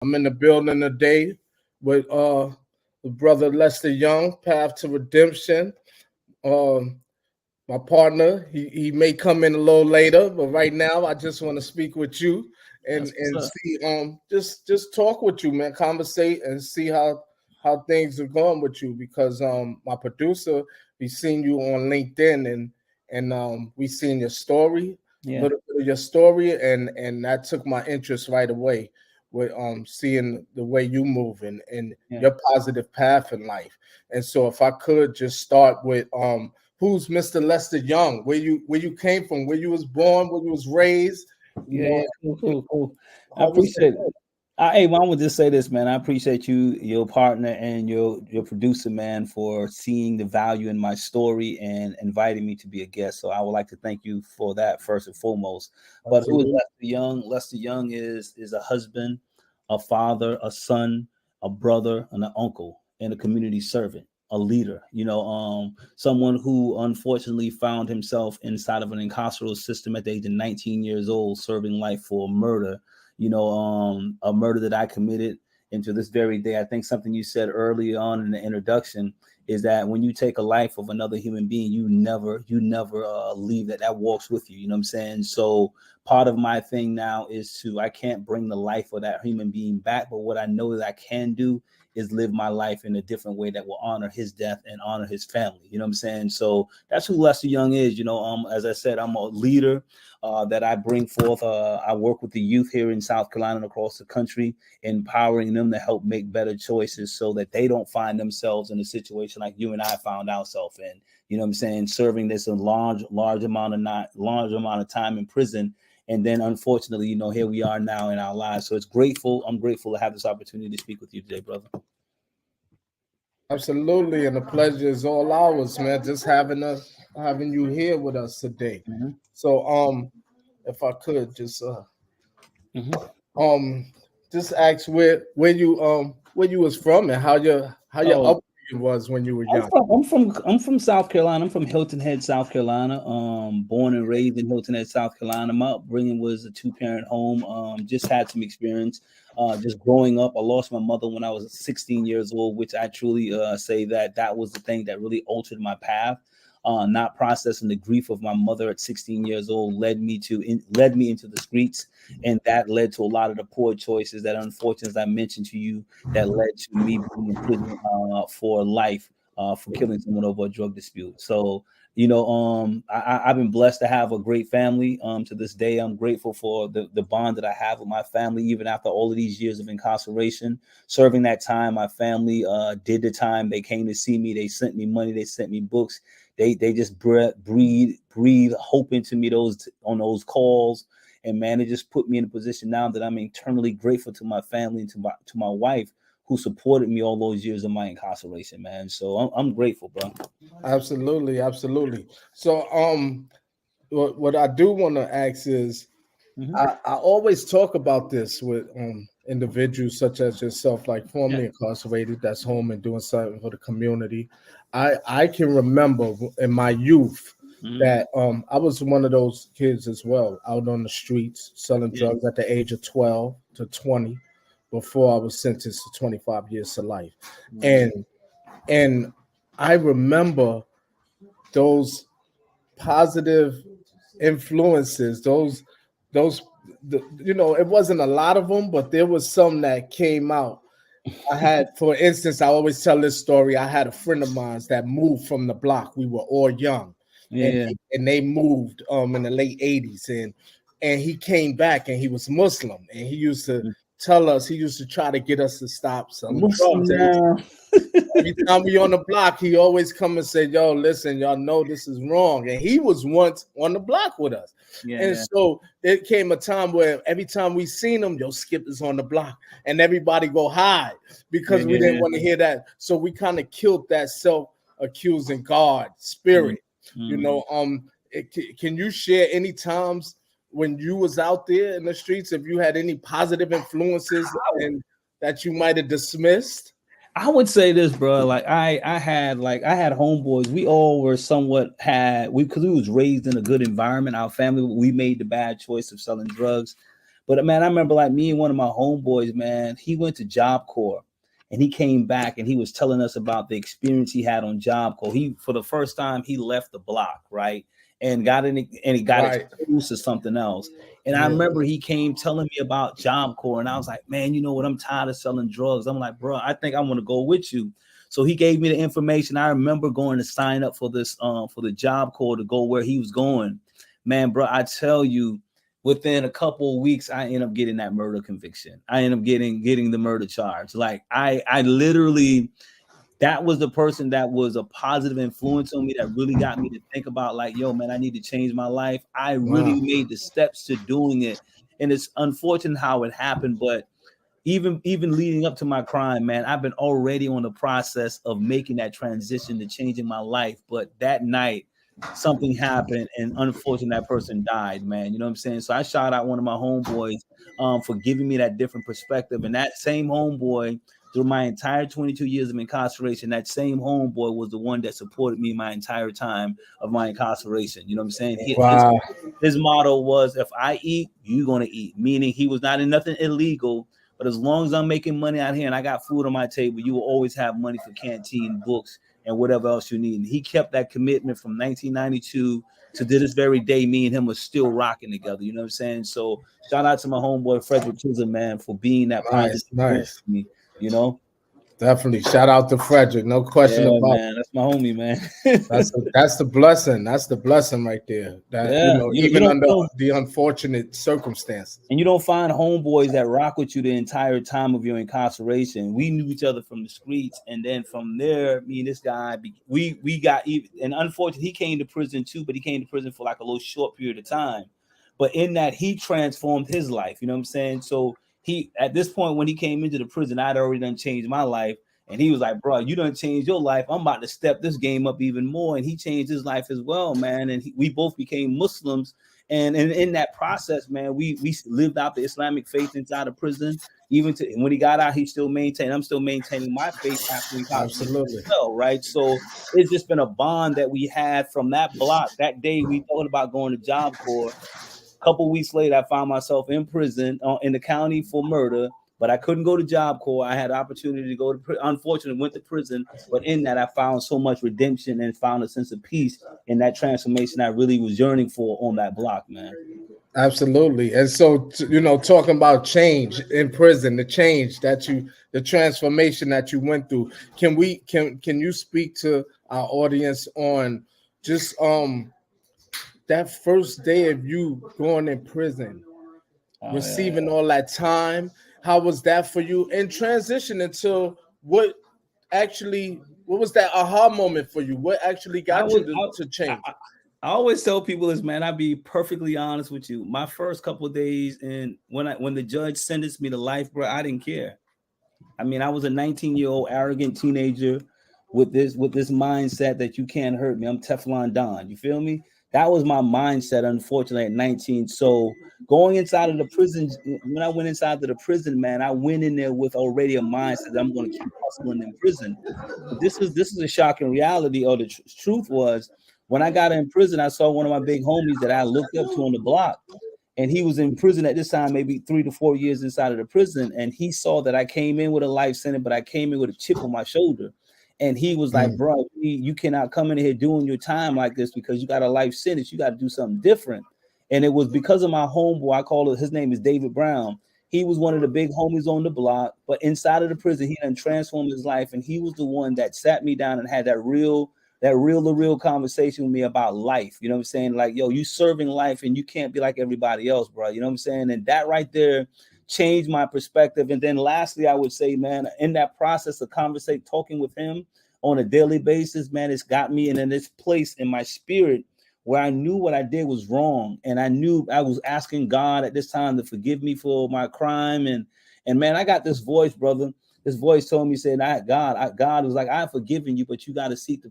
I'm in the building today with the brother Lester Young, Path to Redemption. Um, my partner, he may come in a little later, but right now I just want to speak with you and That's what's up. see just talk with you, man, conversate and see how things are going with you because my producer, we seen you on LinkedIn and we seen your story, a Yeah, little bit of your story, and that took my interest right away with seeing the way you move and yeah. your positive path in life. And so if I could just start with who's Mr. Lester Young, where you came from, where you was born, where you was raised, you Yeah, know, yeah, cool. I how was appreciate it. it? Hey, man, I would just say this, man. I appreciate you, your partner, and your producer, man, for seeing the value in my story and inviting me to be a guest. So I would like to thank you for that first and foremost. But who is Absolutely. Lester Young? Lester Young is a husband, a father, a son, a brother, and an uncle, and a community servant, a leader. Someone who unfortunately found himself inside of an incarceral system at the age of 19 years old, serving life for murder, a murder that I committed. And to this very day, I think something you said early on in the introduction is that when you take a life of another human being, you never leave that walks with you. You know what I'm saying? So part of my thing now is I can't bring the life of that human being back, but what I know that I can do is live my life in a different way that will honor his death and honor his family. You know what I'm saying? So that's who Lester Young is. As I said, I'm a leader that I bring forth. I work with the youth here in South Carolina and across the country, empowering them to help make better choices so that they don't find themselves in a situation like you and I found ourselves in. You know what I'm saying? Serving this a large amount of time in prison. And then unfortunately, here we are now in our lives. So I'm grateful to have this opportunity to speak with you today, brother. Absolutely, and the pleasure is all ours, man. Just having you here with us today. Mm-hmm. So if I could Mm-hmm. um just ask where you was from and how your Oh, upbringing was when you were I'm young. from I'm from I'm from South Carolina. I'm from Hilton Head, South Carolina. Born and raised in Hilton Head, South Carolina. My upbringing was a two-parent home. Just had some experience. Just growing up, I lost my mother when I was 16 years old, which I truly say that was the thing that really altered my path. Not processing the grief of my mother at 16 years old led me into the streets, and that led to a lot of the poor choices that, unfortunately, as I mentioned to you, that led to me being in prison for life for killing someone over a drug dispute. So, I've been blessed to have a great family. To this day, I'm grateful for the bond that I have with my family, even after all of these years of incarceration. Serving that time, my family did the time. They came to see me. They sent me money. They sent me books. They just breathe hope into me on those calls. And man, it just put me in a position now that I'm eternally grateful to my family and to my wife who supported me all those years of my incarceration, man. So I'm grateful, bro. Absolutely, absolutely. So what I do want to ask is Hmm. I always talk about this with individuals such as yourself, like Yeah. formerly incarcerated, that's home and doing something for the community. I can remember in my youth Hmm. that I was one of those kids as well, out on the streets selling Yeah. drugs at the age of 12 to 20 before I was sentenced to 25 years to life. Hmm. And I remember those positive influences, those it wasn't a lot of them, but there was some that came out. I had, for instance, I always tell this story. I had a friend of mine that moved from the block. We were all young, and Yeah. they moved in the late 80s, and he came back and he was Muslim, and he used to tell us, he used to try to get us to stop selling Muslim drugs now. every time we on the block. He always come and say, "Yo, listen, y'all know this is wrong." And he was once on the block with us. Yeah, And yeah, so there came a time where every time we seen him, yo, Skip is on the block, and everybody go hide yeah, because we didn't yeah, want to hear that. So we kind of killed that self-accusing God yeah. spirit. Mm. Can you share any times when you was out there in the streets, if you had any positive influences and that you might have dismissed? I would say this, bro. Like I had homeboys. We all were somewhat had we because we was raised in a good environment. Our family, we made the bad choice of selling drugs, But man, I remember like me and one of my homeboys, man, he went to Job Corps and he came back and he was telling us about the experience he had on Job Corps. He, for the first time, he left the block, right? And got in and he got Right. exposed to something else. And I Yeah. remember he came telling me about Job Corps, and I was like, man, you know what? I'm tired of selling drugs. I'm like, bro, I think I want to go with you. So he gave me the information. I remember going to sign up for this, for the Job Corps to go where he was going. Man, bro, I tell you, within a couple of weeks, I end up getting that murder conviction. I end up getting the murder charge. Like I literally, that was the person that was a positive influence on me that really got me to think about like, yo, man, I need to change my life. I really Wow. made the steps to doing it. And it's unfortunate how it happened, but even leading up to my crime, man, I've been already on the process of making that transition to changing my life. But that night, something happened, and unfortunately, that person died, man. You know what I'm saying? So I shout out one of my homeboys for giving me that different perspective. And that same homeboy, through my entire 22 years of incarceration, that same homeboy was the one that supported me my entire time of my incarceration. You know what I'm saying? Wow. His motto was, if I eat, you're going to eat, meaning he was not in nothing illegal. But as long as I'm making money out here and I got food on my table, you will always have money for canteen, books, and whatever else you need. And he kept that commitment from 1992 to this very day. Me and him are still rocking together. You know what I'm saying? So shout out to my homeboy Frederick Chisholm, man, for being that positive Nice. influence Nice. for me. You know? Definitely. Shout out to Frederick. No question Yeah, about man. That's my homie, man. that's the blessing. That's the blessing right there. That Yeah. You even don't under know. the unfortunate circumstances. And you don't find homeboys that rock with you the entire time of your incarceration. We knew each other from the streets, and then from there, me and this guy, we got even. And unfortunately, he came to prison too, but he came to prison for like a little short period of time. But in that, he transformed his life. You know what I'm saying? So he, at this point, when he came into the prison, I'd already done changed my life. And he was like, bro, you done changed your life. I'm about to step this game up even more. And he changed his life as well, man. And we both became Muslims. And in that process, man, we lived out the Islamic faith inside of prison. Even to when he got out, he still maintained. I'm still maintaining my faith after incarceration as Absolutely. well, right? So it's just been a bond that we had from that block. That day we thought about going to Job Corps. A couple weeks later, I found myself in prison in the county for murder, but I couldn't go to Job Corps. I had the opportunity to go to, unfortunately, went to prison. But in that, I found so much redemption and found a sense of peace in that transformation I really was yearning for on that block, man. Absolutely. And so, talking about change in prison, the transformation that you went through. Can you speak to our audience on just that first day of you going in prison, Oh, yeah. receiving all that time? How was that for you? And transition into what was that aha moment for you? What actually I got was you to I, change? I, I always tell people this, man. I'll be perfectly honest with you. My first couple of days, and when the judge sentenced me to life, bro, I didn't care. I mean, I was a 19-year-old arrogant teenager with this mindset that you can't hurt me. I'm Teflon Don. You feel me? That was my mindset, unfortunately, at 19. So going inside of the prison, when I went inside of the prison, man, I went in there with already a mindset that I'm going to keep hustling in prison. But this is a shocking reality. Or the truth was, when I got in prison, I saw one of my big homies that I looked up to on the block, and he was in prison at this time, maybe 3 to 4 years inside of the prison. And he saw that I came in with a life sentence, but I came in with a chip on my shoulder. And he was like, Mm. bro, you cannot come in here doing your time like this because you got a life sentence. You got to do something different. And it was because of my homeboy. I call it, his name is David Brown. He was one of the big homies on the block, but inside of the prison, he done transformed his life. And he was the one that sat me down and had that real to real conversation with me about life. You know what I'm saying? Like, yo, you serving life and you can't be like everybody else, bro. You know what I'm saying? And that right there changed my perspective. And then lastly, I would say, man, in that process of talking with him on a daily basis, man, it's got me in this place in my spirit where I knew what I did was wrong. And I knew I was asking God at this time to forgive me for my crime. And man, I got this voice, brother. This voice told me, saying, God was like, I've forgiven you, but you got to seek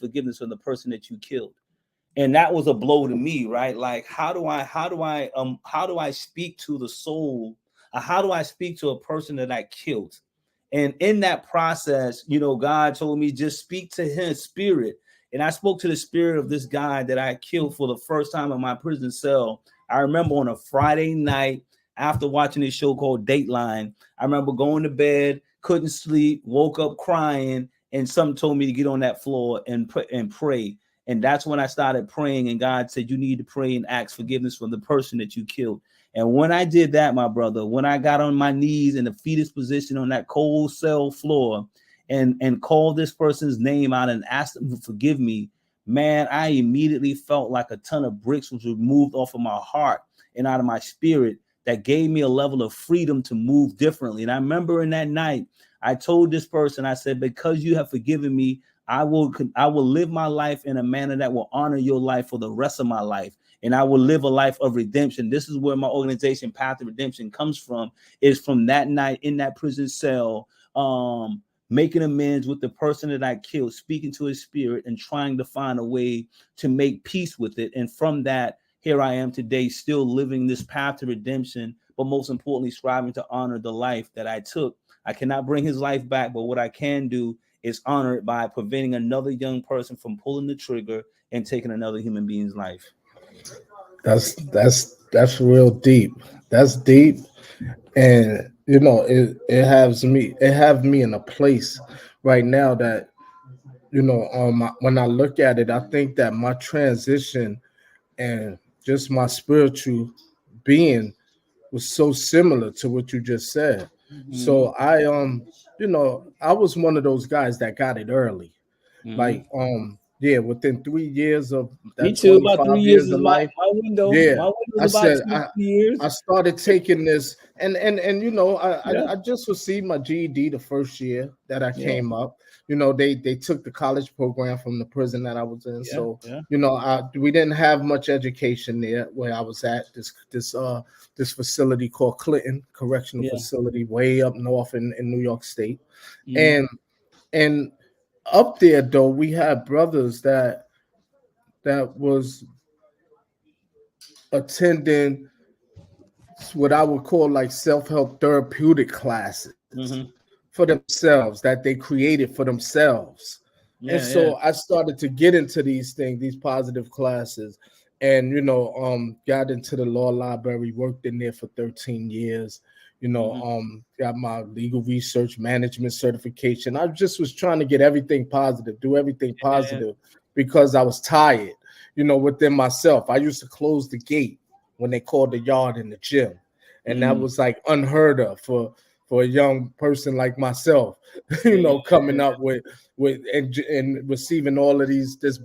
forgiveness from the person that you killed. And that was a blow to me, right? Like, how do I speak to the soul? How do I speak to a person that I killed? And in that process, God told me just speak to his spirit. And I spoke to the spirit of this guy that I killed for the first time in my prison cell. I remember on a Friday night, after watching this show called Dateline. I remember going to bed, couldn't sleep, woke up crying, and something told me to get on that floor and pray. And that's when I started praying. And God said, you need to pray and ask forgiveness for the person that you killed. And when I did that, my brother, when I got on my knees in the fetus position on that cold cell floor and called this person's name out and asked them to forgive me, man, I immediately felt like a ton of bricks was removed off of my heart and out of my spirit. That gave me a level of freedom to move differently. And I remember in that night, I told this person, I said, because you have forgiven me, I will live my life in a manner that will honor your life for the rest of my life. And I will live a life of redemption. This is where my organization, Path to Redemption, comes from, is from that night in that prison cell, making amends with the person that I killed, speaking to his spirit and trying to find a way to make peace with it. And from that, here I am today, still living this path to redemption, but most importantly, striving to honor the life that I took. I cannot bring his life back, but what I can do is honor it by preventing another young person from pulling the trigger and taking another human being's life. That's real deep. That's deep. And you know, it has me in a place right now that, you know, when I look at it, I think that my transition and just my spiritual being was so similar to what you just said. So I you know, I was one of those guys that got it early. Like yeah, within 3 years of Me that too. About 3 25 years years is of my life, window. yeah, My window I is about said 2 years. I started taking this, and you know, Yeah. I just received my GED the first year that I Yeah. came up. You know, they took the college program from the prison that I was in, Yeah. so Yeah. you know, we didn't have much education there where I was at. This facility called Clinton Correctional Yeah. Facility, way up north in New York State, Mhm. and up there though we had brothers that was attending what I would call like self-help therapeutic classes Mhm. for themselves that they created for themselves. And Yeah. Yeah. so I started to get into these things, these positive classes, and you know, got into the law library, worked in there for 13 years. You know, Mhm. got my legal research management certification. I just was trying to get everything positive, do everything Yeah. positive because I was tired, you know, within myself. I used to close the gate when they called the yard in the gym. And that Mm. was like unheard of for a young person like myself, you Yeah. know, coming up with and receiving all of this